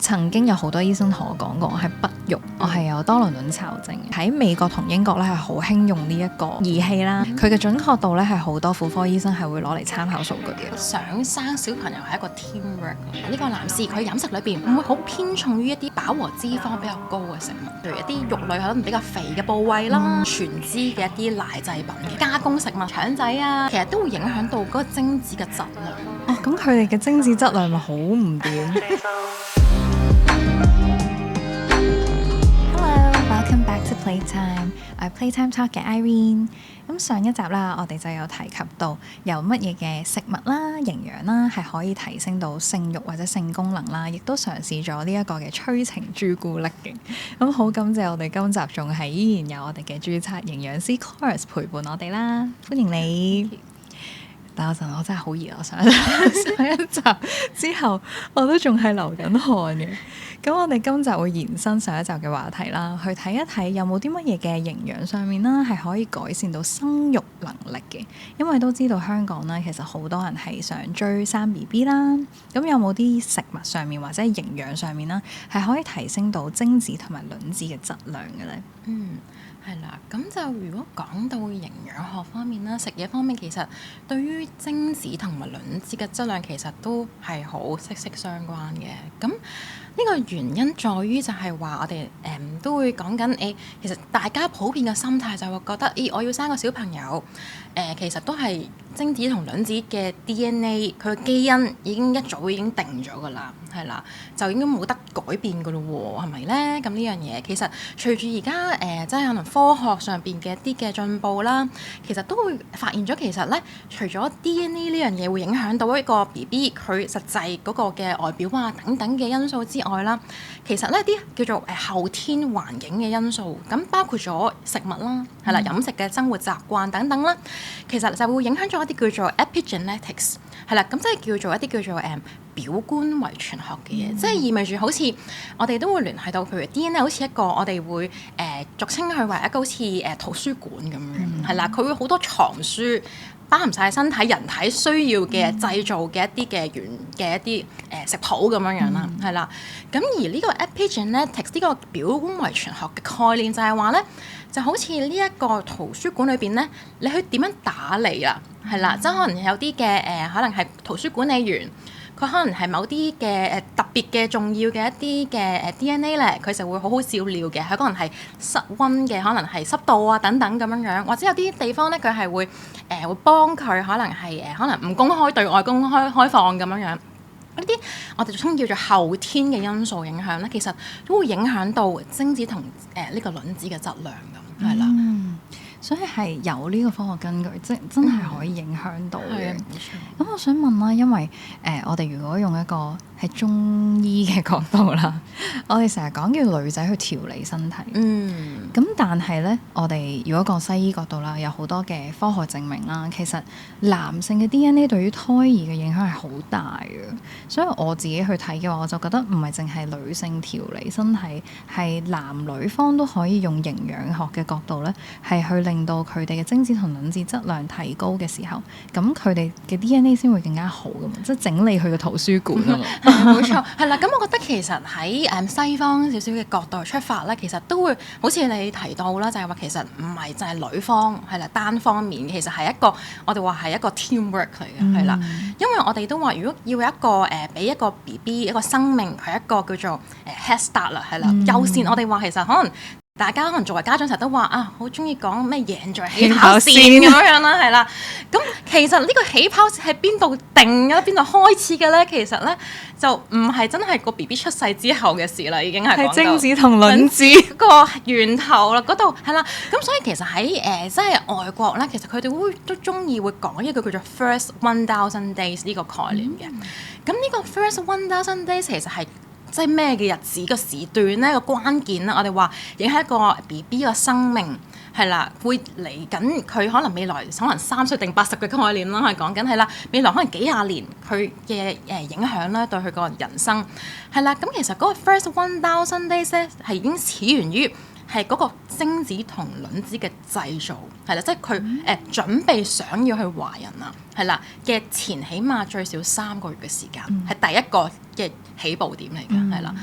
曾經有好多醫生同我講過，我係不育，我係有多囊卵巢症。喺美國同英國咧係好興用呢一個儀器啦，佢嘅準確度咧係好多婦科醫生係會攞嚟參考數據嘅。想生小朋友係一個 teamwork。呢個男士佢飲食裏邊唔會好偏重於一啲飽和脂肪比較高嘅食物，譬如一啲肉類可能比較肥嘅部位啦，全脂嘅一啲奶製品嘅加工食物、腸仔啊，其實都會影響到嗰個精子嘅質量。哦，咁佢哋嘅精子質量咪好唔掂？Hello，welcome back to Playtime。我係 Playtime Talk 嘅 Irene。咁上一集啦，我哋就有提及到有乜嘢嘅食物啦、營養啦，係可以提升到性慾或者性功能啦，亦都嘗試咗呢一個嘅催情朱古力嘅。咁好感謝我哋今集仲係依然有我哋嘅註冊營養師 Chorus 陪伴我哋啦，歡迎你。但嗰陣我真係好熱，我上一集之後我都仲係流緊汗嘅。咁我哋今集會延伸上一集嘅話題啦，去睇一睇有冇啲乜嘢嘅營養上面啦，係可以改善到生育能力嘅。因為都知道香港啦，其實好多人係想追生 BB 啦。咁有冇啲食物上面或者營養上面啦，係可以提升到精子同埋卵子嘅質量嘅咧？係啦，咁就如果講到營養學方面啦，食嘢方面其實對於精子同埋卵子嘅質量其實都係好息息相關嘅。咁呢個原因在於就係話我哋都會講緊其實大家普遍嘅心態就會覺得我要生個小朋友，其實都係精子同卵子嘅 DNA 佢嘅基因已經一早已經定咗㗎啦，係啦，就應該冇得改變㗎咯喎，係咪咧？咁呢樣嘢其實隨住而家即係可能科學上邊嘅一啲嘅進步啦，其實都會發現咗其實咧，除咗 DNA 呢樣嘢會影響到一個 BB 佢實際嗰個嘅外表啊等等嘅因素之外啦，其實呢啲叫做後天環境嘅因素，咁包括咗食物啦，係啦，飲食嘅生活習慣等等啦，其實就會影響咗一啲叫做 epigenetics， 係啦，咁即係叫做一啲叫做表觀遺傳學嘅嘢，即係意味住好似我哋都會聯繫到佢嘅 DNA， 好似一個我哋會俗稱佢為一個好似圖書館咁樣，係啦，佢會好多藏書，包含晒身體人體需要嘅製造嘅一啲嘅原嘅一啲食譜咁樣啦，係啦。咁而呢個 epigenetics 呢個表觀遺傳學嘅概念就係話咧，就好似呢一個圖書館裏邊咧，你去點樣打理啦，係啦，即係可能有啲嘅可能係圖書管理員。佢可能係某啲嘅特別嘅重要嘅一啲嘅DNA 咧，佢就會好好照料嘅。佢可能係室溫嘅，可能係濕度啊等等咁樣樣，或者有啲地方咧，佢係會會幫佢可能係可能唔公開對外公開放咁樣樣。呢啲我哋就稱叫做後天嘅因素影響咧，其實都會影響到精子同呢個卵子嘅質量咁，係啦。所以係有呢個科學根據，即真係可以影響到嘅。咁我想問啦，因為我哋如果用一個係中醫嘅角度啦，我哋成日講叫女仔去調理身體。咁但係咧，我哋如果講西醫角度啦，有好多嘅科學證明啦，其實男性嘅 DNA 對於胎兒嘅影響係好大嘅。所以我自己去睇嘅話，我就覺得唔係淨係女性調理身體，係男女方都可以用營養學嘅角度咧，係去令到佢哋嘅精子同卵子質量提高嘅時候，咁佢哋嘅 DNA 先會更加好噶嘛，即係整理佢嘅圖書館啊嘛。冇錯，係啦。咁我覺得其實喺西方少少嘅角度出發咧，其實都會好似你提到啦，就係話其實唔係就係女方係啦單方面，其實係一個我哋話係一個 teamwork 嚟嘅，係啦。因為我哋都話，如果要有一個俾一個 BB 一個生命，佢一個叫做head start 啦，係啦，優先。我哋話其實可能。大家可能作為家長成日都話好中意講咩贏在起跑線咁樣啦，係啦。咁其實呢個起跑線喺邊度定嘅？邊度開始嘅咧？其實咧就唔係真係個 BB 出世之後嘅事啦，已經係精子同卵子個源頭啦，嗰度係啦。咁所以其實喺即係外國咧，其實佢哋都中意會講一個叫做 first 1000 days 呢個概念嘅。咁呢個 first 1000 days 其實係即係咩嘅日子個時段咧，個關鍵啦，我哋話影響一個 BB 個生命係啦，會嚟緊佢可能未來可能3歲定80嘅概念啦，係講緊係啦，未來可能幾廿年佢嘅影響咧對佢個人生係啦。咁其實嗰個 first 1000 days 咧係已經始源於係嗰個精子同卵子嘅製造，係啦，即係佢準備想要去懷孕啊，係啦嘅前起碼最少3個月嘅時間，係第一個嘅起步點嚟嘅，係啦。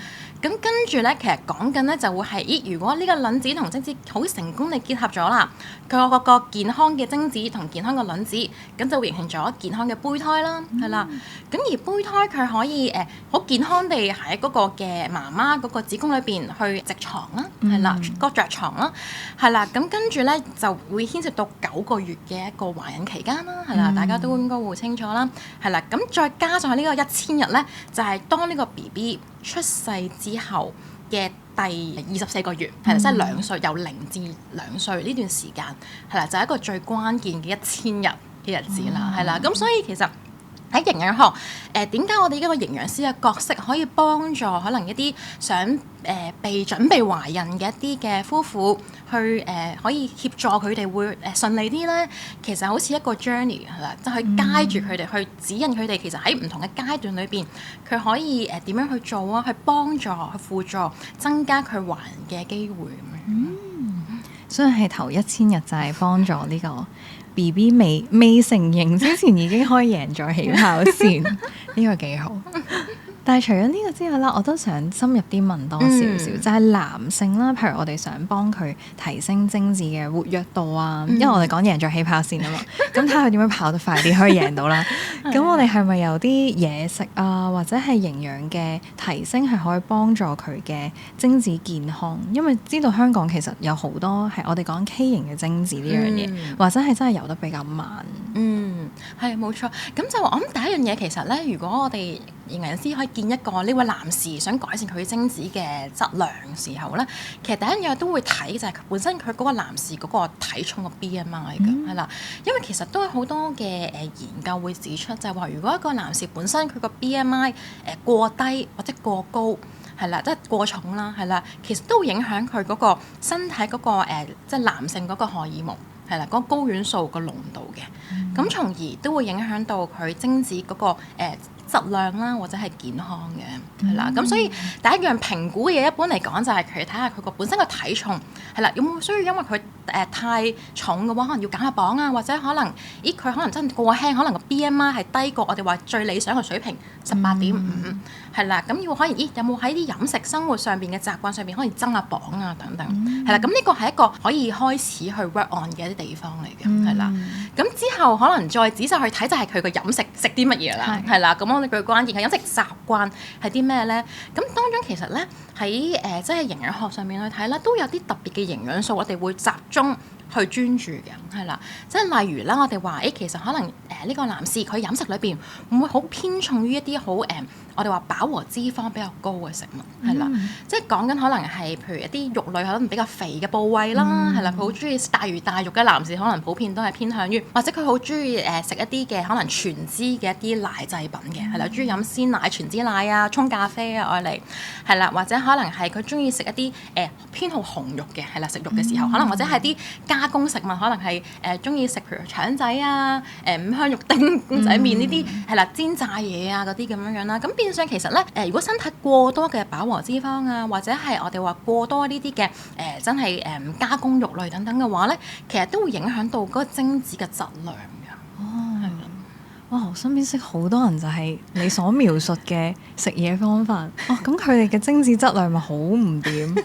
咁跟住咧，其實講緊咧就會係，如果呢個卵子同精子好成功地結合咗啦，佢有個健康嘅精子同健康嘅卵子，咁就會形成咗健康嘅胚胎啦，係啦。咁而胚胎佢可以好健康地喺嗰個嘅媽媽嗰個子宮裏邊去直床啦，係啦，個着床啦，係啦。咁跟住咧就會牽涉到9個月嘅一個懷孕期間啦，係啦，大家都應該會清楚啦，係啦。咁再加上呢個1000日咧，就係當呢個 BB 出世之後嘅第24個月，係啦，即係2歲，由0至2歲呢段時間，係啦，就係一個最關鍵嘅1000日嘅日子啦，係啦。咁所以其實喺營養學，點解我哋一個營養師嘅角色可以幫助可能一啲想被準備懷孕嘅一啲嘅夫婦去可以協助佢哋會順利啲咧？其實好似一個 journey 係啦，就去 guide 住佢哋，去指引佢哋。其實喺唔同嘅階段裏邊，佢可以點樣去做啊？去幫助、去輔助，增加佢懷孕嘅機會咁樣。所以係頭1000日就係幫助呢個 BB 未成形之前已經可以贏在起跑線，呢個幾好。但係除咗呢個之外啦，我都想深入啲問多少少，就係男性啦，譬如我哋想幫佢提升精子嘅活躍度啊，因為我哋講贏在起跑線啊嘛，咁睇下點樣跑得快啲可以贏到啦。咁我哋係咪有啲嘢食啊，或者係營養嘅提升係可以幫助佢嘅精子健康？因為知道香港其實有好多係我哋講畸形嘅精子呢樣嘢，或者係真係游得比較慢。係冇錯。咁就我諗第一樣嘢其實咧，如果我哋營養師可以見一個呢位男士想改善佢精子嘅質量時候咧，其實第一樣都會睇就係本身佢嗰個男士嗰個體重嘅 BMI 㗎，係啦，因為其實都有好多嘅研究會指出，就係話如果一個男士本身佢個 BMI 過低或者過高，係啦，即係過重啦，係啦，其實都會影響佢嗰個身體嗰個即係男性嗰個荷爾蒙。係啦，嗰個睾丸素個濃度嘅，咁從而都會影響到佢精子嗰個質量啦，或者係健康嘅，係啦。咁所以第一樣評估嘅嘢，一般嚟講就係佢睇下佢個本身個體重係啦，有冇需要因為佢太重嘅話，可能要減下磅啊，或者可能佢可能真係過輕，可能個 BMI 係低過我哋話最理想嘅水平18.5，係啦。咁要可能有冇喺啲飲食生活上邊嘅習慣上邊可以增下磅啊等等，係啦。咁呢個係一個可以開始去 work on 嘅一啲地方嚟嘅，係啦。咁之後可能再仔細去睇就係佢個飲食食啲乜嘢啦，係啦。咁我哋最關鍵嘅飲食習慣係啲咩咧？咁當中其實咧喺即係營養學上面去睇咧，都有啲特別嘅營養素，我哋會集中去專注嘅，係啦，即係例如啦，我哋話其實可能呢個男士佢飲食裏邊會唔會好偏重於一啲好我哋話飽和脂肪比較高嘅食物，係啦，即係講緊可能係譬如一啲肉類可能比較肥嘅部位啦，係啦，佢好中意大魚大肉嘅男士可能普遍都係偏向於，或者佢好中意食一啲嘅可能全脂嘅一啲奶製品嘅，係啦，中意飲鮮奶、全脂奶啊、沖咖啡啊愛嚟，係啦，或者可能係佢中意食一啲偏好紅肉嘅，係啦，食肉嘅時候可能或者係啲加工食物，可能係中意食譬如腸仔啊、五香肉丁、公仔麵呢啲係啦，煎炸嘢啊嗰啲咁樣樣啦，咁變相其實咧如果身體過多嘅飽和脂肪啊，或者係我哋話過多呢啲嘅真係加工肉類等等嘅話咧，其實都會影響到嗰個精子嘅質量㗎。哦，係啦，哇！我身邊識好多人就係你所描述嘅食嘢方法，哦，咁佢哋嘅精子質量咪好唔掂？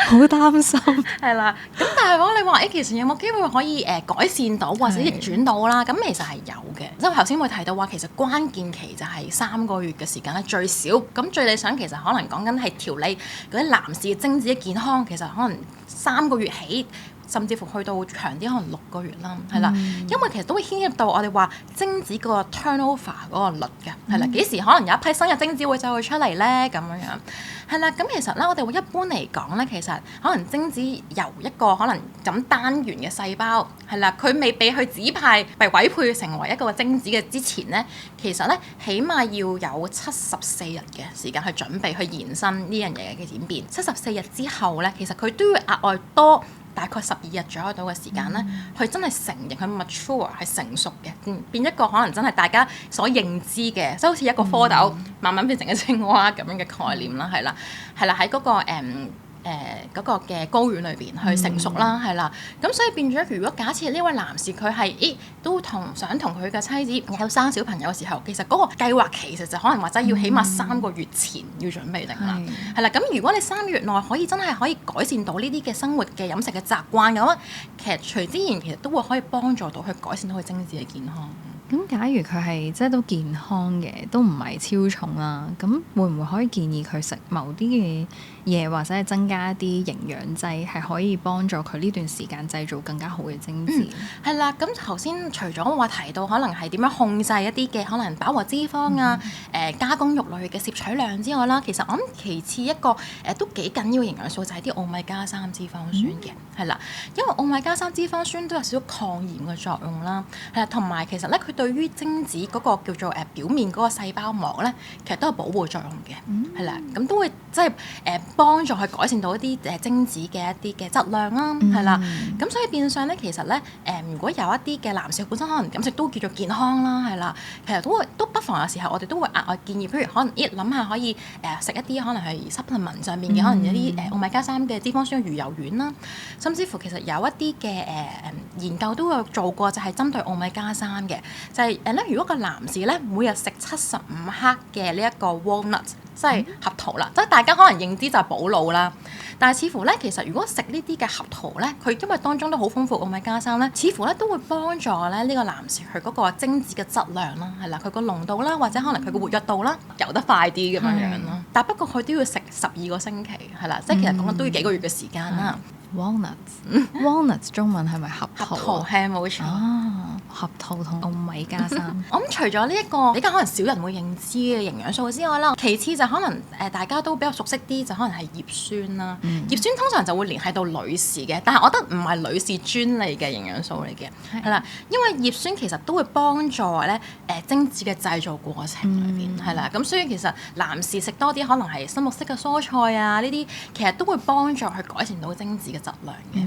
好擔心，係啦。咁但係如果你話其實有冇機會可以改善到或者逆轉到啦？咁其實係有嘅。即係頭先會提到話，其實關鍵期就係3個月嘅時間咧，最少。咁最理想其實可能講緊係調理嗰啲男士嘅精子嘅健康，其實可能3個月起。甚至乎去到長啲，可能6個月啦，係啦，因為其實都會牽涉到我哋話精子個 turnover 嗰個率嘅，係啦，幾時可能有一批新嘅精子會走出嚟咧，咁樣樣，係啦，咁其實咧我哋會一般嚟講咧，其實可能精子由一個可能咁單元嘅細胞，係啦，佢未俾佢指派被委配成為一個精子嘅之前咧，其實咧起碼要有74日嘅時間去準備去延伸呢樣嘢嘅演變。74日之後咧，其實佢都要額外多大概12日左右到嘅時間咧，佢真係成型，佢 mature 係成熟嘅，變一個可能真係大家所認知嘅，即係好似一個蝌蚪慢慢變成一隻青蛙咁樣嘅概念啦，係啦，係啦，喺嗰個嗰個嘅睾丸裏邊去成熟啦，係啦。咁所以變咗，如果假設呢位男士佢係都想同佢嘅妻子有生小朋友嘅時候，其實嗰個計劃其實就可能或者要起碼3個月前要準備定啦，係啦。咁如果你3個月內真係可以改善到呢啲嘅生活嘅飲食嘅習慣嘅話，其實隨之然其實都會可以幫助到佢改善到佢精子嘅健康。咁假如佢係即係都健康嘅，都唔係超重啦，咁會唔會可以建議佢食某啲嘅嘢，或者係增加一啲營養劑，係可以幫助佢呢段時間製造更加好嘅精子？係啦，咁頭先除咗話提到可能係點樣控制一啲嘅可能飽和脂肪啊、加工肉類嘅攝取量之外啦，其實我諗其次一個都幾緊要嘅營養素就係啲奧米加3脂肪酸嘅，係啦，因為奧米加3脂肪酸都有少少抗炎嘅作用啦，係啦，同埋其實咧佢對於精子嗰個叫做表面嗰個細胞膜咧，其實都有保護作用嘅，係啦，咁都會即係幫助去改善到一啲精子嘅一啲嘅質量啦，係啦，咁所以變相咧其實咧如果有一啲嘅男士本身可能飲食都叫做健康啦，係啦，其實都不妨有時候我哋都會額外建議，譬如可能諗下可以食一啲可能係 supplement 上面嘅可能有啲奧米加3嘅脂肪酸嘅魚油丸啦，甚至乎其實有一啲嘅研究都有做過，就係針對奧米加3嘅，就係如果個男士咧每日食75克嘅呢一個 walnut， 即係合桃啦，即係大家可能認知就係補腦啦。但係似乎咧，其實如果食呢啲嘅合桃咧，佢因為當中都好豐富奧米加3咧，似乎咧都會幫助咧呢個男士佢嗰個精子嘅質量啦，係啦，佢個濃度啦，或者可能佢個活躍度啦，游得快啲咁樣咯。但不過佢都要食12個星期，係啦，即係其實講緊都要幾個月嘅時間啦。Walnuts 中文係咪合桃？合桃係冇錯。合桃同奧米加3。我諗除咗呢一個比較可能少人會認知嘅營養素之外啦，其次就可能大家都比較熟悉啲，就可能係葉酸啦。葉酸通常就會聯繫到女士嘅，但係我覺得唔係女士專利嘅營養素嚟嘅，係啦，因為葉酸其實都會幫助咧精子嘅製造過程裏邊，係啦，咁所以其實男士食多啲可能係深綠色嘅蔬菜啊，呢啲其實都會幫助去改善到精子嘅質量嘅。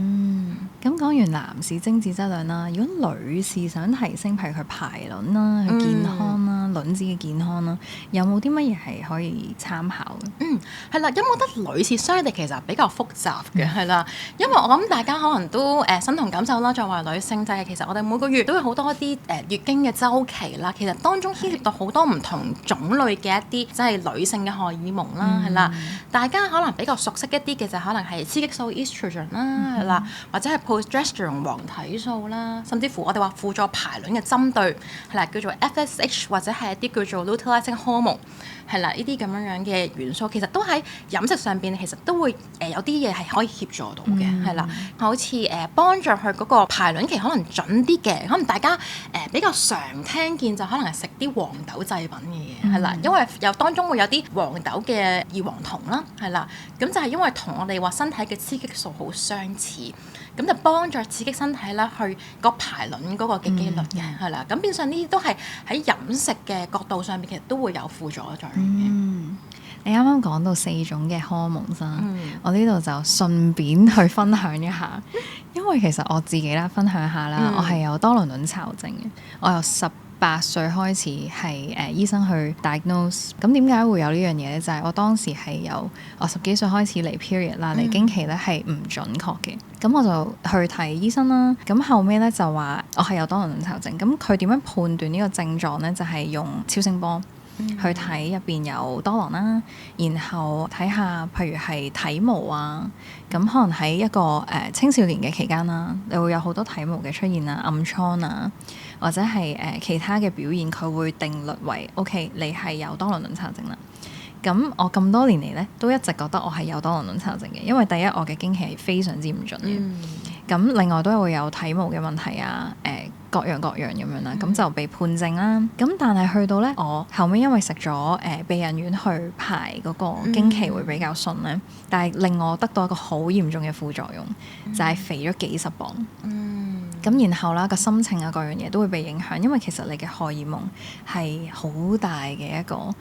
咁講完男士精子質量啦，如果女士想提升，譬如佢排卵啦、佢健康啦、卵子嘅健康啦，有冇啲乜嘢係可以參考嘅？係啦，因為我覺得女士相對其實比較複雜嘅，係啦，因為我諗大家可能都身同感受啦。作為女性，就係其實我哋每個月都有好多啲月經嘅週期啦，其實當中牽涉到好多唔同種類嘅一啲即係女性嘅荷爾蒙啦，係啦，大家可能比較熟悉一啲嘅就可能係雌激素 estrogen 啦，係啦，或者係progesterone 黃體素啦，甚至乎我哋話輔助排卵嘅針對係啦，叫做 FSH 或者係一啲叫做 luteinizing hormone 係啦，呢啲咁樣嘅元素其實都喺飲食上邊其實都會有啲嘢係可以協助到嘅，係啦，好似幫助佢嗰個排卵期可能準啲嘅，可能大家比較常聽見就可能係食啲黃豆製品嘅嘢係啦，因為有當中會有啲黃豆嘅異黃酮啦，係啦，咁就係因為同我哋話身體嘅雌激素好相似。咁就幫助刺激身體啦，去個排卵嗰個嘅機率嘅，係啦。咁變相呢啲都係喺飲食嘅角度上面，其實都會有輔助作用嘅。你啱啱講到4種嘅荷爾蒙啦，我呢度就順便去分享一下，因為其實我自己啦，分享下啦，我係有多囊卵巢症嘅，我由18歲開始係醫生去 diagnose。咁點解會有呢樣嘢咧？就係我當時係由我10幾歲開始嚟 period 啦，嚟經期咧係唔準確嘅。咁我就去睇醫生啦。咁後尾咧就話我係有多囊卵巢症。咁佢點樣判斷呢個症狀咧？就係用超聲波去睇入邊有多囊啦，然後睇下譬如係體毛啊，咁可能喺一個青少年嘅期間啦，你會有好多體毛嘅出現啊、暗瘡啊，或者係其他嘅表現，佢會定律為 OK， 你係有多囊卵巢症啦。咁我咁多年嚟咧，都一直覺得我係有多囊卵巢症嘅，因為第一我嘅經期係非常之唔準嘅，咁另外都會有體毛嘅問題啊，各樣咁樣啦，咁就被判症啦。咁但係去到咧，我後尾因為食咗避孕丸去排嗰個經期會比較順咧，但係令我得到一個好嚴重嘅副作用，就係肥咗幾十磅。咁然後啦，個心情啊各樣嘢都會被影響，因為其實你嘅荷爾蒙係好大嘅一個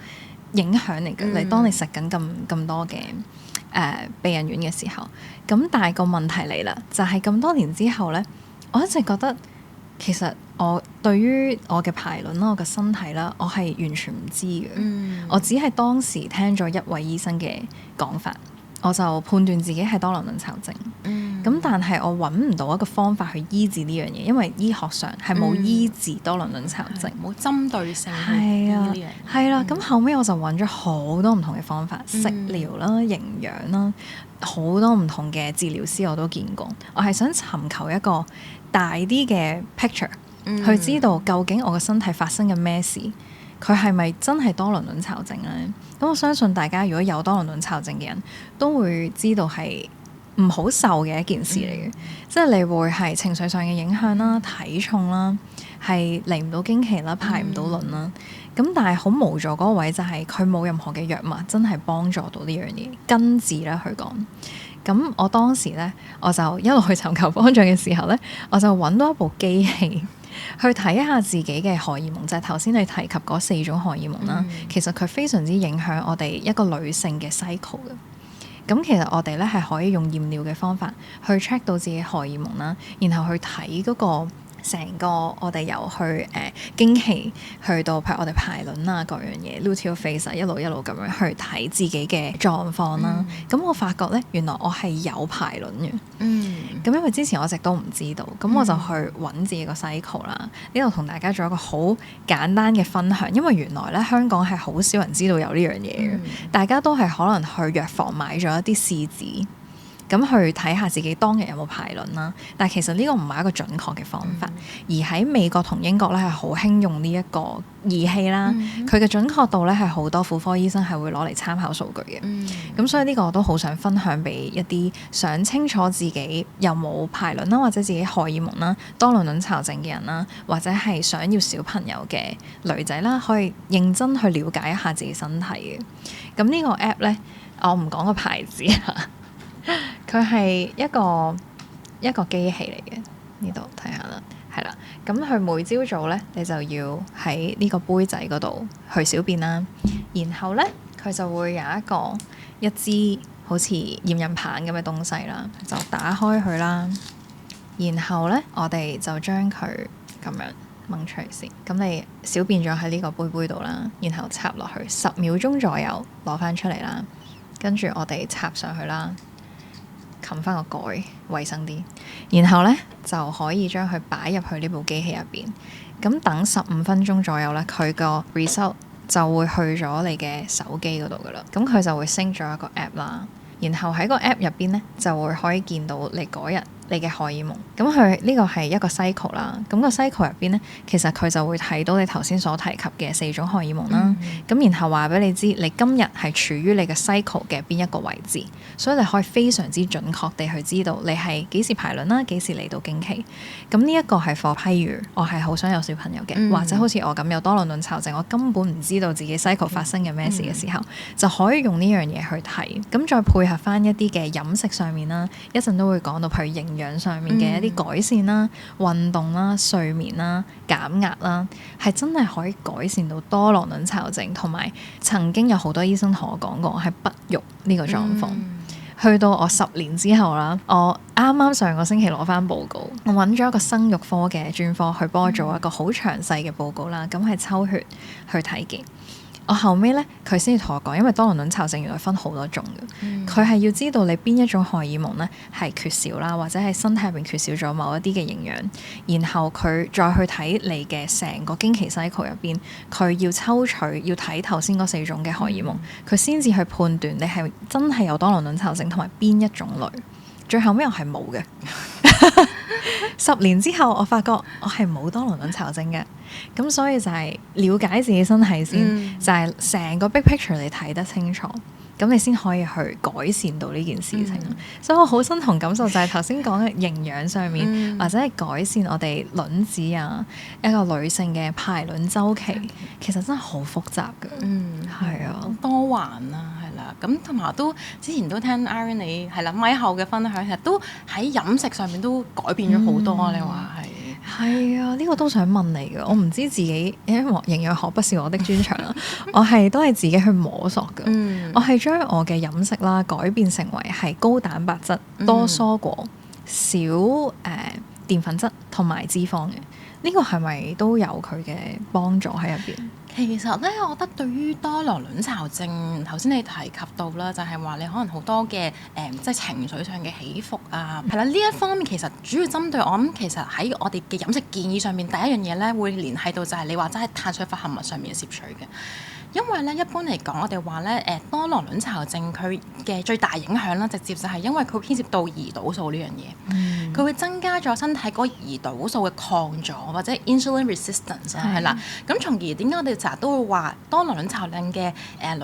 影響嚟嘅。你當你食緊咁多嘅避孕丸嘅時候，咁但係個問題嚟啦，就係咁多年之後咧，我一直覺得其實我對於我嘅排卵啦、我嘅身體啦，我係完全唔知嘅。我只係當時聽咗一位醫生嘅講法，我就判斷自己係多囊卵巢症。咁但係我揾唔到一個方法去醫治呢樣嘢，因為醫學上係冇醫治多囊卵巢症，冇針對性去醫呢樣嘢。係啦，咁後尾我就揾咗好多唔同嘅方法，食療啦、營養啦，好多唔同嘅治療師我都見過。我係想尋求一個大啲嘅 picture，去知道究竟我個身體發生緊咩事，佢係咪真係多囊卵巢症咧？咁我相信大家如果有多囊卵巢症嘅人都會知道係唔好受嘅一件事嚟嘅，即係你會係情緒上嘅影響啦、體重啦，係嚟唔到經期啦、排唔到卵啦。咁但係好無助嗰個位就係佢冇任何嘅藥物真係幫助到呢樣嘢根治啦。佢講，咁我當時咧我就一路去尋求幫助嘅時候咧，我就揾到一部機器去睇下自己嘅荷爾蒙，就係頭先你提及嗰4種荷爾蒙啦。其實佢非常之影響我哋一個女性嘅 cycle 嘅。咁其實我哋咧係可以用驗尿嘅方法去 check 到自己荷爾蒙啦，然後去睇嗰個成個我哋由去經期去到譬如我哋排卵啊各樣嘢 luteal phase 一路咁樣去睇自己嘅狀況啦。咁我發覺咧原來我係有排卵嘅。咁因為之前我一直都唔知道，咁我就去揾自己個 cycle 啦。呢度同大家做一個好簡單嘅分享，因為原來咧香港係好少人知道有呢樣嘢嘅，大家都係可能去藥房買咗一啲試紙，咁去睇下自己當日有冇排卵啦。但係其實呢個唔係一個準確嘅方法，而喺美國同英國咧係好興用呢一個儀器啦。佢嘅準確度咧係好多婦科醫生係會攞嚟參考數據嘅。咁所以呢個我都好想分享俾一啲想清楚自己有冇排卵啦，或者自己荷爾蒙啦、多囊卵巢症嘅人啦，或者係想要小朋友嘅女仔啦，可以認真去了解一下自己身體嘅。咁呢個 app 咧，我唔講個牌子啊。佢係一個機器嚟嘅，呢度睇下啦，係啦。咁佢每朝早咧，你就要喺呢個杯仔嗰度去小便啦。然後咧，佢就會有一支好似驗孕棒咁嘅東西啦，就打開佢啦。然後咧，我哋就將佢咁樣掹出嚟先。咁你小便咗喺呢個杯度啦，然後插落去10秒鐘左右，攞翻出嚟啦。跟住我哋插上去啦。冚翻個蓋，衛生啲，然後咧就可以將佢擺入去呢部機器入邊。咁等15分鐘左右咧，佢個 result 就會去咗你嘅手機嗰度噶啦。咁佢就會升咗一個 app 啦，然後喺個 app 入邊咧就會可以見到你嗰日你嘅荷爾蒙。咁佢呢個係一個 cycle 啦。咁個 cycle 入邊咧，其實佢就會睇到你頭先所提及嘅4種荷爾蒙啦。咁然後話俾你知，你今日係處於你嘅 cycle 嘅邊一個位置，所以你可以非常之準確地去知道你係幾時排卵啦，幾時嚟到經期。咁呢一個係譬如我係好想有小朋友嘅，或者好似我咁有多囊卵巢症，我根本唔知道自己 cycle 發生嘅咩事嘅時候，就可以用呢樣嘢去睇。咁再配合翻一啲嘅飲食上面啦，一陣都會講到譬如營養上面嘅一啲改善啦、運動啦、睡眠啦、減壓啦，係真係可以改善到多囊卵巢症。同埋曾經有好多醫生同我講過，我係不育呢個狀況。去到我10年之後啦，我啱啱上個星期攞翻報告，我揾咗一個生育科嘅專科去幫我做一個好詳細嘅報告啦。咁係抽血去睇嘅。我後尾咧，佢先至同我講，因為多囊卵巢症原來分好多種嘅，佢係要知道你邊一種荷爾蒙咧係缺少啦，或者係身體入邊缺少咗某一啲嘅營養，然後佢再去睇你嘅成個經期 cycle 入邊，佢要抽取要睇頭先嗰4種嘅荷爾蒙，佢先至去判斷你係真係有多囊卵巢症同埋邊一種類。最後尾我係冇嘅。10年之後，我發覺我係冇多囊卵巢症嘅，咁所以就係了解自己身體先，就係成個 big picture 你睇得清楚，咁你先可以去改善到呢件事情。所以我好身同感受就係頭先講嘅營養上面，或者係改善我哋卵子啊，一個女性嘅排卵周期，其實真係好複雜嘅。係啊，多環啊。咁同埋都之前都聽 Irene 你係啦咪後嘅分享，其實都喺飲食上面都改變咗好多。你話係啊，呢個都想問你嘅。我唔知自己，因為營養學不是我的專長啦，我係都係自己去摸索嘅。我係將我嘅飲食啦改變成為係高蛋白質、多蔬果、少澱粉質同埋脂肪嘅。呢個係咪都有佢嘅幫助喺入邊？其實咧，我覺得對於多囊卵巢症，頭先你提及到啦，就係話你可能好多嘅即係情緒上嘅起伏啊，係啦，呢一方面其實主要針對我諗，其實喺我哋嘅飲食建議上面，第一樣嘢咧會聯繫到就係你話齋碳水化合物上面嘅攝取嘅。因為咧，一般嚟講，我哋話咧，多囊卵巢症佢嘅最大影響啦，直接就係因為佢牽涉到胰島素呢樣嘢，佢會增加咗身體嗰個胰島素嘅抗阻或者 insulin resistance 係啦。咁從而點解我哋成日都會話多囊卵巢症嘅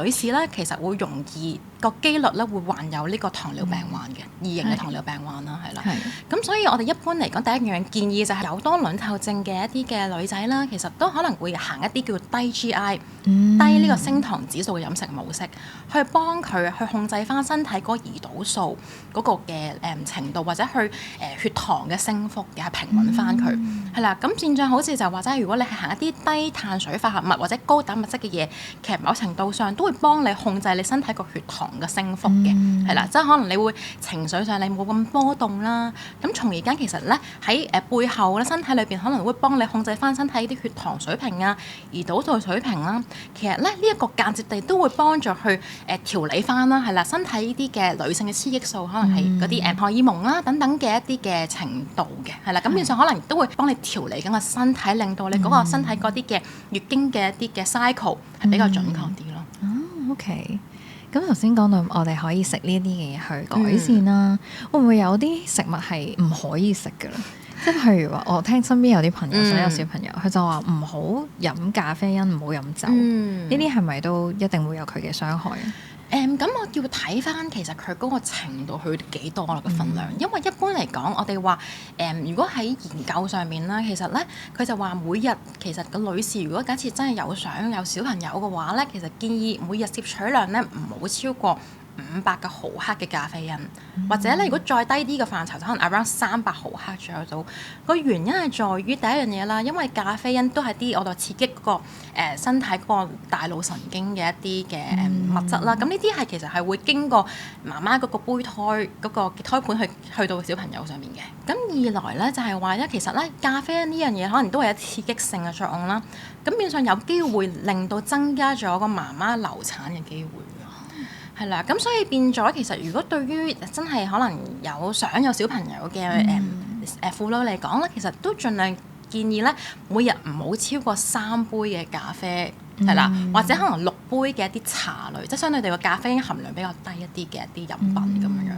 女士咧，其實會容易個機率咧會患有呢個糖尿病患嘅二型嘅糖尿病患啦，係啦。咁所以我哋一般嚟講，第一樣建議就係有多囊卵巢症嘅一啲嘅女仔啦，其實都可能會行一啲叫低 GI、低呢個升糖指數嘅飲食模式，去幫佢去控制翻身體嗰個胰島素嗰個嘅程度，或者去血糖嘅升幅嘅係平穩翻佢係啦。咁變相好似就話齋，如果你係行一啲低碳水化合物或者高蛋白質嘅嘢，其實某程度上都會幫你控制你身體個血糖嘅升幅嘅係啦。即係可能你會情緒上你冇咁波動啦，咁從而間其實咧喺背後咧身體裏邊可能會幫你控制翻身體啲血糖水平啊、胰島素水平啦。其實咧呢一個間接地都會幫助去調理翻啦，係啦，身體呢啲嘅女性嘅雌激素可能係嗰啲荷爾蒙啦等等嘅一啲嘅程度嘅係啦，咁變相可能都會幫你調理緊個身體，令到你嗰個身體嗰啲嘅月經嘅一啲嘅 cycle 係比較準確啲咯。OK。咁頭先講到我哋可以食呢啲嘅嘢去改善啦，會唔會有啲食物係唔可以食㗎咧？即係譬如話，我聽身邊有啲朋友想有小朋友，佢就話唔好飲咖啡因，唔好飲酒，呢啲係咪都一定會有佢嘅傷害？咁我要睇翻其實佢嗰個程度去幾多啦個分量，因為一般嚟講，我哋話如果喺研究上面啦，其實咧佢就話每日其實個女士如果假設真係有想有小朋友嘅話咧，其實建議每日攝取量咧唔好超過500個毫克嘅咖啡因，或者咧如果再低啲嘅範疇，就可能 around 300毫克左右到。個原因係在於第一樣嘢啦，因為咖啡因都係啲我哋刺激個身體嗰個大腦神經嘅一啲嘅物質啦。咁呢啲係其實係會經過媽媽嗰個胚胎嗰個胎盤去到小朋友上面嘅。咁二來咧就係話咧，其實咧咖啡因呢樣嘢可能都係有刺激性嘅作用啦。咁變相有機會令到增加咗個媽媽流產嘅機會。係啦，咁所以變咗其實如果對於真係可能有想有小朋友嘅婦女嚟講咧，其實都盡量建議咧每日唔好超過3杯嘅咖啡，係啦，或者可能6杯嘅一啲茶類，即係相對地個咖啡因含量比較低一啲嘅一啲飲品咁樣樣，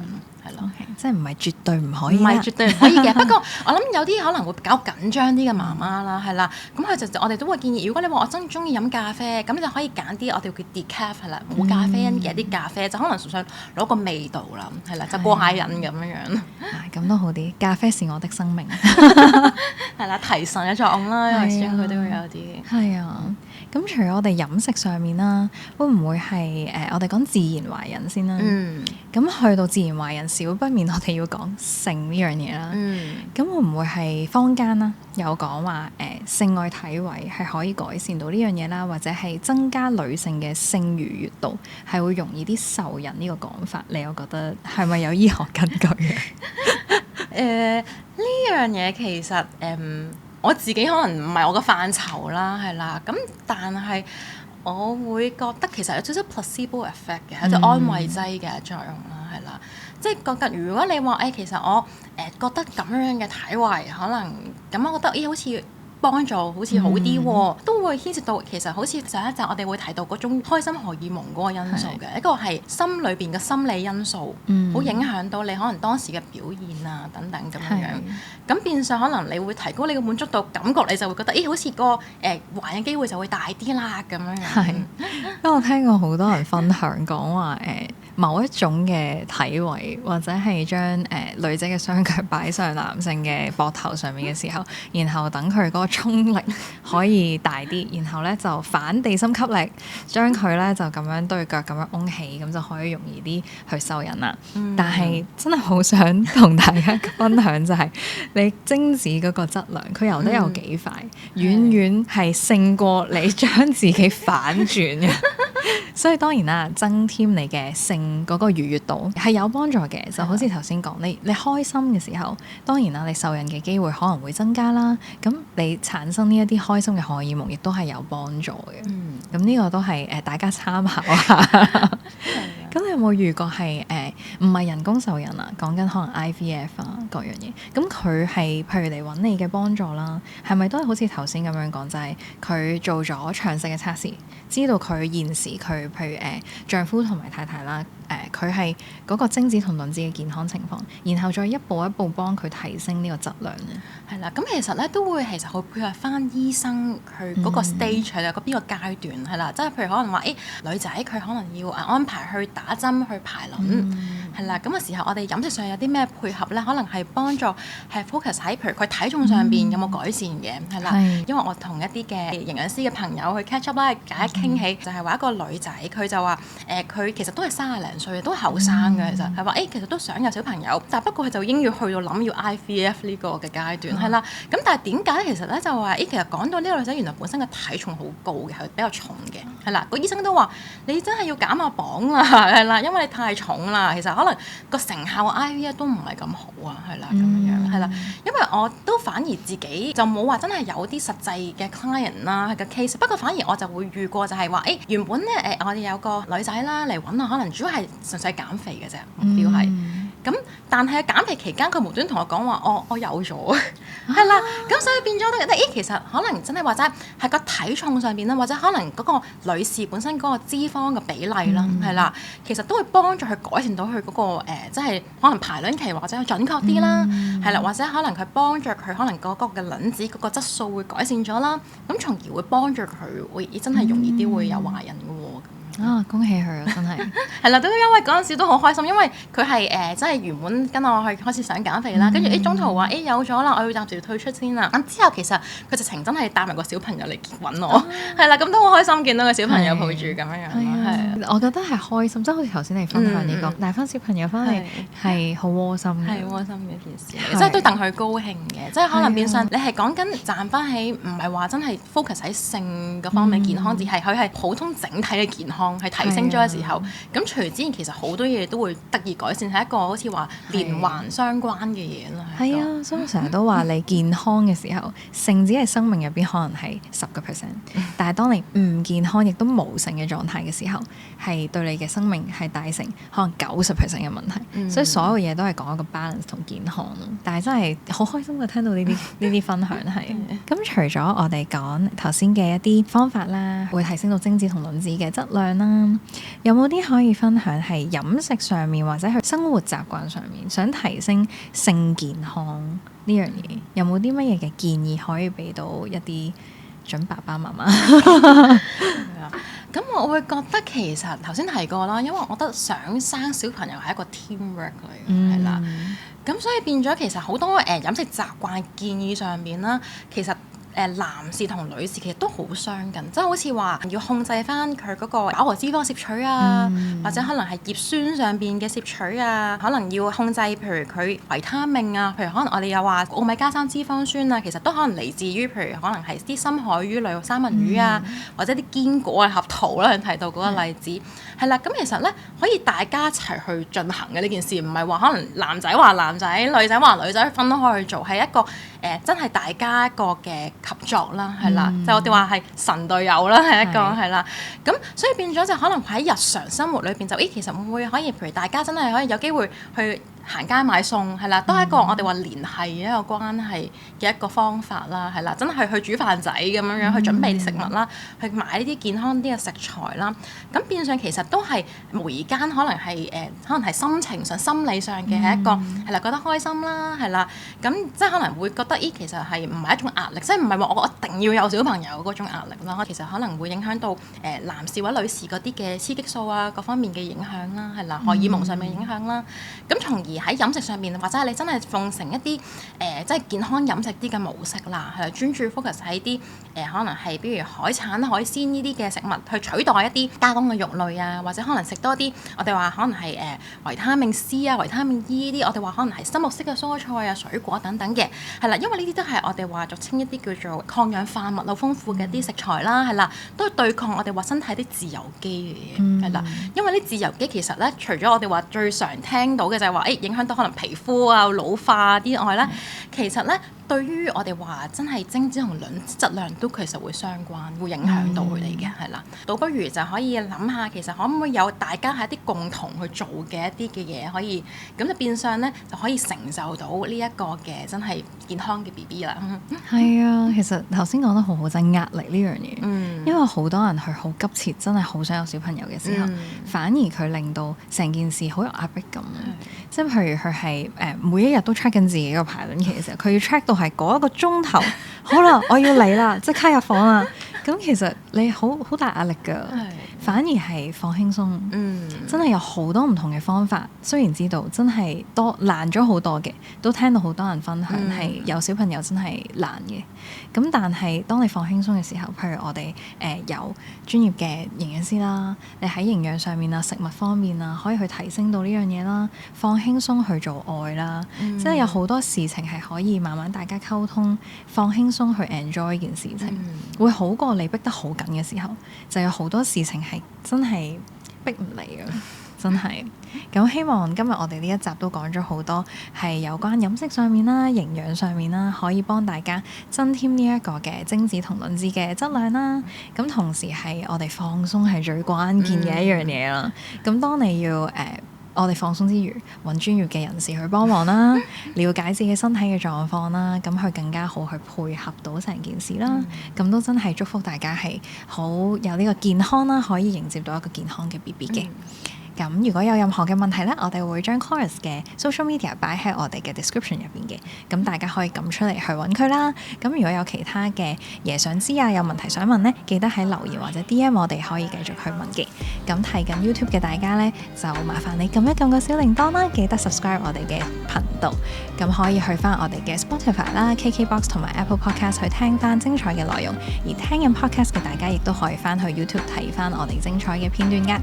係咯，即係唔係絕對唔可以？唔係絕對唔可以嘅。不過我諗有啲可能會比較緊張啲嘅媽媽啦，係啦，咁佢就我哋都會建議，如果你話我真係中意飲咖啡，咁你就可以揀啲我哋叫 decaf 係啦，冇咖啡因嘅一啲咖啡，就可能純粹攞個味道啦，係啦，就過下癮咁樣樣。咁都好啲，咖啡是我的生命，係啦，提神嘅作用啦，因為始終佢都會有啲。係啊。咁除咗我哋飲食上面啦，會唔會係我哋講自然懷孕先啦？咁去到自然懷孕，少不免我哋要講性呢樣嘢啦。咁會唔會係坊間啦有講話性愛體位係可以改善到呢樣嘢啦，或者係增加女性嘅性愉悅度，係會容易啲受孕呢個講法？你又覺得係咪有醫學根據嘅？呢樣嘢其實我自己可能唔係我嘅範疇啦，係啦，咁但係我會覺得其實有少少 placebo effect 嘅，有啲安慰劑嘅作用啦，係啦，即係覺得如果你話其實我覺得咁樣嘅體位可能咁，我覺得好似幫助好似好啲喎，都會牽涉到其實好似上一集我哋會提到嗰種開心荷爾蒙嗰個因素嘅，一個係心裏邊嘅心理因素，好影響到你可能當時嘅表現啊等等咁樣。咁變相可能你會提高你嘅滿足度，感覺你就會覺得好似個懷孕機會就會大啲啦咁樣。係，因為我聽過好多人分享講話某一種嘅體位，或者係將女仔嘅雙腳擺上男性嘅膊頭上面嘅時候，然後等佢嗰個衝力可以大啲，然後咧就反地心吸力，將佢咧就咁樣對腳咁樣拱起，咁就可以容易啲去受孕啦。但係真係好想同大家分享就係你精子嗰個質量，佢游得有幾快，遠遠係勝過你將自己反轉嘅。所以當然啦，增添你嘅性嗰個愉悅度係有幫助嘅。就好似頭先講，你開心嘅時候，當然啦，你受孕嘅機會可能會增加啦。咁你產生呢一啲開心嘅荷爾蒙，亦都係有幫助嘅。咁呢個都係大家參考下。咁你有冇遇過係唔係人工受孕啊？講緊可能 IVF 啊各樣嘢。咁佢係譬如嚟揾你嘅幫助啦，係咪都係好似頭先咁樣講，就係佢做咗詳細嘅測試，知道佢現時佢譬如丈夫同埋太太啦，佢係嗰個精子同卵子嘅健康情況，然後再一步一步幫佢提升呢個質量咧。係啦，咁其實咧都會其實好配合翻醫生佢嗰個 stage 係啦，個邊個階段係啦，即係譬如可能話女仔佢可能要安排去打針去排卵係啦，咁嘅時候我哋飲食上有啲咩配合咧？可能係幫助係 focus 喺譬如佢體重上邊有冇改善嘅係啦，因為我同一啲嘅營養師嘅朋友去 catch up 啦，大家傾起就係話一個女仔佢就話佢其實都係30零歲，都後生嘅，其實係話其實都想有小朋友，但不過佢就已經要去到諗要 IVF 呢個嘅階段係啦。咁但係點解其實咧就話其實講到呢個女仔原來本身嘅體重好高嘅，係比較重嘅係啦。個醫生都話你真係要減下磅啦係啦，因為你太重啦。其實可能個成效 IVF 都唔係咁好啊係啦咁樣係啦。因為我都反而自己就冇話真係有啲實際嘅 client 啦嘅 case， 不過反而我就會遇過就係話原本咧我哋有個女仔啦嚟揾我，可能主要係純粹減肥嘅啫，目標係。咁但係減肥期間佢無端同我講話我有咗係啦，咁所以變咗都覺得其實可能真係或者係個體重上邊啦，或者可能嗰個女士本身嗰個脂肪嘅比例啦係啦，其實都會幫助佢改善到佢嗰個即係可能排卵期或者準確啲啦係啦，或者可能佢幫助佢可能嗰個嘅卵子嗰個質素會改善咗啦，咁從而會幫助佢會真係容易啲會有懷孕嘅喎。恭喜佢啊！真係係啦，都因為嗰陣時都好開心，因為佢係即係原本跟我去開始想減肥啦，跟住中途話有咗啦，我要暫時退出先啦。咁之後其實佢直情真係帶埋個小朋友嚟揾我，係啦，咁都好開心見到個小朋友抱住咁樣樣。係我覺得係開心，即係好似頭先你分享呢個帶翻小朋友翻嚟係好窩心嘅，係窩心嘅一件事，即係都戥佢高興嘅，即係可能變相你係講緊賺翻起，唔係話真係 focus 喺性嗰方面健康，只係佢係普通整體嘅健康。係提升咗嘅時候，咁隨之其實好多嘢都會得以改善，係一個好似話連環相關嘅嘢咯。係啊，所以我成日都話你健康嘅時候，性只係生命入邊可能係10%，但係當你唔健康亦都無性嘅狀態嘅時候，係對你嘅生命係帶成可能90%嘅問題。所以所有嘢都係講一個 balance 同健康咯。但係真係好開心嘅聽到呢啲分享係。咁除咗我哋講頭先嘅一啲方法啦，會提升到精子同卵子嘅質量啦，有冇啲可以分享係飲食上面或者係生活習慣上面想提升性健康呢樣嘢？有冇啲乜嘢嘅建議可以俾到一啲準爸爸媽媽？咁我會覺得其實頭先提過啦，因為我覺得想生小朋友係一個 teamwork 嚟嘅，係啦。咁所以變咗其實好多飲食習慣建議上面啦，其實男士同女士其實都好相近，即係好似話要控制翻佢嗰個飽和脂肪攝取啊，或者可能係葉酸上邊嘅攝取啊，可能要控制譬如佢維他命啊，譬如可能我哋又話奧米加3脂肪酸啊，其實都可能嚟自於譬如可能係啲深海魚類三文魚啊，或者啲堅果啊、合桃啦，提到嗰個例子係啦。咁其實咧可以大家一齊去進行嘅呢件事，唔係話可能男仔話男仔、女仔話女仔分開去做，係一個真係大家一個嘅合作啦，係啦，就我哋話係神隊友啦，係一個係啦。咁所以變咗就可能喺日常生活裏邊就其實會唔會可以譬如大家真係可以有機會去行街買餸係啦，都係一個我哋話聯繫一個關係嘅一個方法啦，係啦，真係去煮飯仔咁樣樣去準備食物啦，去買呢啲健康啲嘅食材啦。咁變相其實都係無意間可能係可能係心情上、心理上嘅係一個係啦，覺得開心啦，係啦。咁即係可能會覺得其實係唔係一種壓力，即係唔係話我一定要有小朋友嗰種壓力啦。其實可能會影響到男士或者女士嗰啲嘅雌激素啊各方面嘅影響啦，係啦，荷爾蒙上面影響啦。咁從而喺飲食上面，或者係你真係奉承一啲即係健康飲食啲嘅模式啦，係專注 focus 喺啲可能係比如海產、海鮮呢啲嘅食物去取代一啲加工嘅肉類啊，或者可能食多啲我哋話可能係維他命 C 啊、維他命 E 呢啲，我哋話可能係深綠色嘅蔬菜啊、水果等等嘅，係啦，因為呢啲都係我哋話俗稱一啲叫做抗氧化物好豐富嘅啲食材啦，係啦，都係對抗我哋話身體啲自由基嘅嘢，係啦，因為啲自由基其實咧，除咗我哋話最常聽到嘅就係話影響到可能皮膚啊、老化啲外咧，其實咧對於我哋話真係精子同卵子質量都其實會相關，會影響到佢哋嘅，係啦，倒不如就可以諗下，其實可唔可以有大家係一啲共同去做嘅一啲嘅嘢，可以咁就變相咧就可以成就到呢一個嘅真係健康嘅 BB 啦。係啊，其實頭先講得好好，就係壓力呢樣嘢，因為好多人佢好急切，真係好想有小朋友嘅時候，反而佢令到成件事好有壓迫感。即係譬如佢係每一日都 check 緊自己個排卵期嘅時候，佢要 check 到係嗰一個鐘頭，好啦，我要嚟啦，即刻入房啦。咁其實你好大壓力㗎，反而係放輕鬆。真係有好多唔同嘅方法，雖然知道真係難咗好多嘅，都聽到好多人分享係有小朋友真係難嘅。咁但係當你放輕鬆嘅時候，譬如我哋有專業嘅營養師啦，你喺營養上面啊、食物方面啊，可以去提升到呢樣嘢啦，放輕鬆去做愛啦，即係有好多事情係可以慢慢大家溝通，放輕鬆去 enjoy 件事情，會好過你逼得好緊嘅時候，就有好多事情係真係逼唔嚟嘅。真係咁，希望今日我哋呢一集都講咗好多係有關飲食上面啦、營養上面啦，可以幫大家增添呢一個嘅精子同卵子嘅質量啦。咁同時係我哋放鬆係最關鍵嘅一樣嘢啦。咁當你要我哋放鬆之餘，揾專業嘅人士去幫忙啦，了解自己身體嘅狀況啦，咁去更加好去配合到成件事啦。咁都真係祝福大家係好有呢個健康啦，可以迎接到一個健康嘅 BB 嘅。咁如果有任何嘅問題咧，我哋會將 Chorus 嘅 social media 擺喺我哋嘅 description 入邊嘅，咁大家可以撳出嚟去揾佢啦。咁如果有其他嘅嘢想知啊，有問題想問咧，記得喺留言或者 DM 我哋可以繼續去問嘅。咁睇緊 YouTube 嘅大家咧，就麻煩你撳一撳個小鈴鐺啦，記得 subscribe 我哋嘅頻道。咁可以去翻我哋嘅 Spotify 啦、KKBox 同埋 Apple Podcast 去聽翻精彩嘅內容。而聽緊 podcast 嘅大家亦都可以翻去 YouTube 睇翻我哋精彩嘅片段㗎。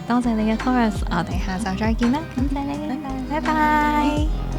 多謝你嘅 Chorus，我哋下集再見啦！感謝你，拜拜。